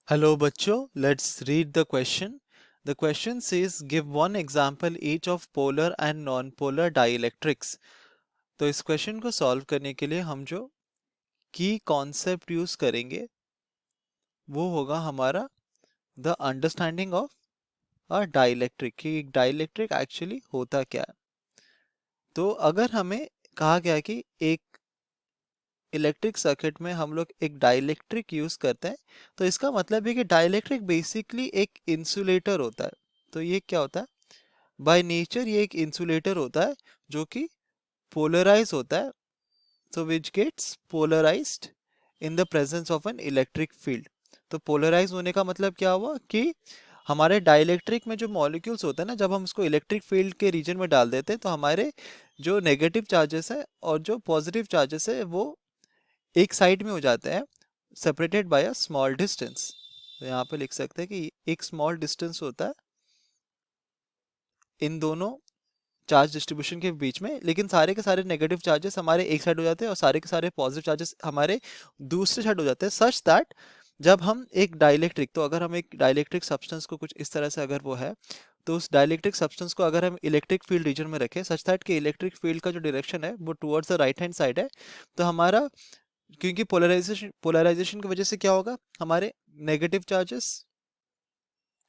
Hello बच्चों, let's read the question. The question says give one example each of polar and non-polar dielectrics. तो इस question को solve करने के लिए हम जो की कॉन्सेप्ट यूज करेंगे वो होगा हमारा the understanding of a dielectric कि एक डाइलेक्ट्रिक एक्चुअली होता क्या है। तो अगर हमें कहा गया कि एक इलेक्ट्रिक सर्किट में हम लोग एक डाइलेक्ट्रिक यूज करते हैं तो इसका मतलब है कि डाइलेक्ट्रिक बेसिकली एक इंसुलेटर होता है। तो ये क्या होता है? बाय नेचर ये एक इंसुलेटर होता है जो कि पोलराइज होता है, so which gets polarized in the presence of an electric field। तो पोलराइज होने का मतलब क्या हुआ कि हमारे डाइलेक्ट्रिक में जो मॉलिक्यूल्स होते हैं ना, जब हम उसको इलेक्ट्रिक फील्ड के रीजन में डाल देते हैं तो हमारे जो नेगेटिव चार्जेस है और जो पॉजिटिव चार्जेस है वो एक साइड में हो जाते हैं, separated by a small distance. तो यहाँ पे लिख सकते हैं कि एक स्मॉल डिस्टेंस होता है इन दोनों चार्ज डिस्ट्रीब्यूशन के बीच में, लेकिन सारे के सारे नेगेटिव चार्जेस हमारे एक साइड हो जाते हैं और सारे के सारे पॉजिटिव चार्जेस हमारे दूसरे साइड हो जाते हैं, सच दैट जब हम एक डाइलेक्ट्रिक, तो अगर हम एक डाइलेक्ट्रिक सब्सटेंस को कुछ इस तरह से अगर वो है, तो उस डाइलेक्ट्रिक सब्सटेंस को अगर हम इलेक्ट्रिक फील्ड रीजन में रखें सच दैट कि इलेक्ट्रिक फील्ड का जो डायरेक्शन है वो towards the right hand side है, तो हमारा, क्योंकि पोलराइजेशन की वजह से क्या होगा, हमारे नेगेटिव चार्जेस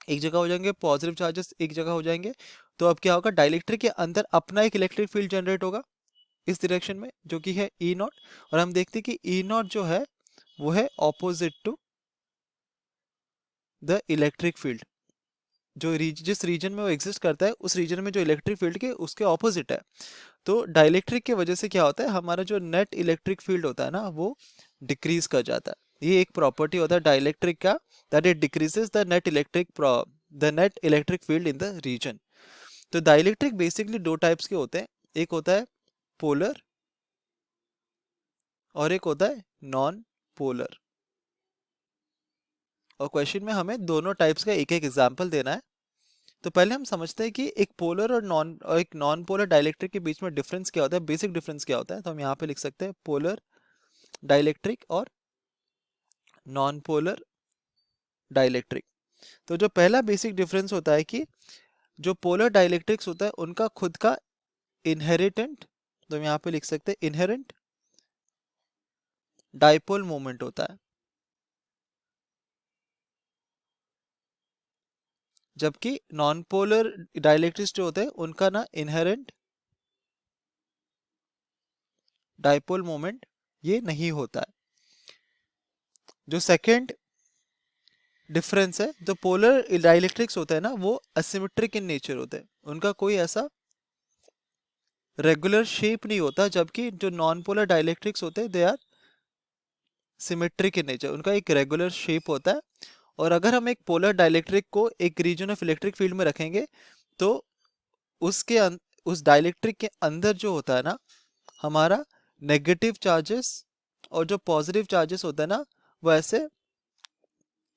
एक जगह हो जाएंगे, पॉजिटिव चार्जेस एक जगह हो जाएंगे। तो अब क्या होगा, डाइलेक्ट्रिक के अंदर अपना एक इलेक्ट्रिक फील्ड जनरेट होगा इस डायरेक्शन में जो कि है ई नॉट, और हम देखते हैं कि ई नॉट जो है वो है opposite to the electric field. जो जिस रीजन में वो एग्जिस्ट करता है उस रीजन में जो इलेक्ट्रिक फील्ड के उसके ऑपोजिट है। तो डाइलेक्ट्रिक की वजह से क्या होता है, हमारा जो नेट इलेक्ट्रिक फील्ड होता है ना वो डिक्रीज कर जाता है। ये एक प्रॉपर्टी होता है डाइलेक्ट्रिक का, that it decreases the net electric field in the region. तो डाइलेक्ट्रिक बेसिकली दो टाइप्स के होते हैं, एक होता है पोलर और एक होता है नॉन पोलर। और क्वेश्चन में हमें दोनों टाइप्स का एक एक एग्जांपल देना है। तो पहले हम समझते हैं कि एक पोलर और एक नॉन पोलर डाइलेक्ट्रिक के बीच में डिफरेंस क्या होता है, बेसिक डिफरेंस क्या होता है। तो हम यहाँ पे लिख सकते हैं पोलर डाइलेक्ट्रिक और नॉन पोलर डाइलेक्ट्रिक। तो जो पहला बेसिक डिफरेंस होता है कि जो पोलर डाइलेक्ट्रिक्स होता है उनका खुद का इनहेरिटेंट, तो हम यहाँ पे लिख सकते हैं इनहेरेंट डाइपोल मोमेंट होता है, जबकि नॉन पोलर डाइलेक्ट्रिक्स जो होते हैं उनका ना इनहेरेंट डाइपोल मोमेंट ये नहीं होता है। जो सेकंड डिफरेंस है, जो पोलर डाइलेक्ट्रिक्स होते हैं ना वो असिमेट्रिक इन नेचर होते हैं, उनका कोई ऐसा रेगुलर शेप नहीं होता, जबकि जो नॉन पोलर डाइलेक्ट्रिक्स होते हैं they are symmetric in nature, उनका एक रेगुलर शेप होता है। और अगर हम एक पोलर डाइलेक्ट्रिक को एक रीजन ऑफ इलेक्ट्रिक फील्ड में रखेंगे तो उसके उस डाइलेक्ट्रिक के अंदर जो होता है ना हमारा नेगेटिव चार्जेस और जो पॉजिटिव चार्जेस होता है ना वो ऐसे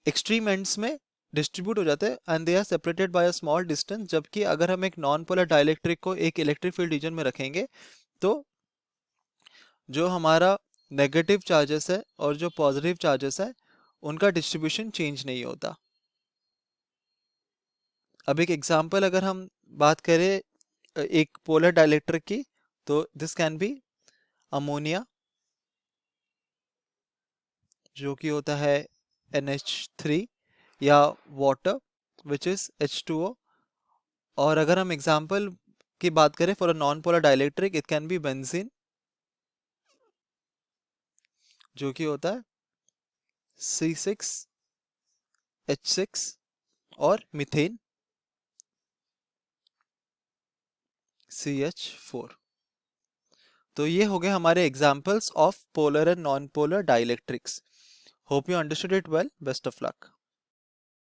एक्सट्रीम एंड्स में डिस्ट्रीब्यूट हो जाते हैं and they are separated by a small distance. जबकि अगर हम एक नॉन पोलर डाइलेक्ट्रिक को एक इलेक्ट्रिक फील्ड रीजन में रखेंगे तो जो हमारा नेगेटिव चार्जेस है और जो पॉजिटिव चार्जेस है उनका डिस्ट्रीब्यूशन चेंज नहीं होता। अब एक एग्जांपल अगर हम बात करें एक पोलर डाइलेक्ट्रिक की, तो दिस कैन बी अमोनिया जो कि होता है NH3 या वाटर विच इज H2O। और अगर हम एग्जांपल की बात करें for a non polar dielectric it can be benzene जो कि होता है C6H6 और मीथेन CH4। तो ये हो गए हमारे examples of polar and non polar dielectrics. Hope you understood it well. Best of luck.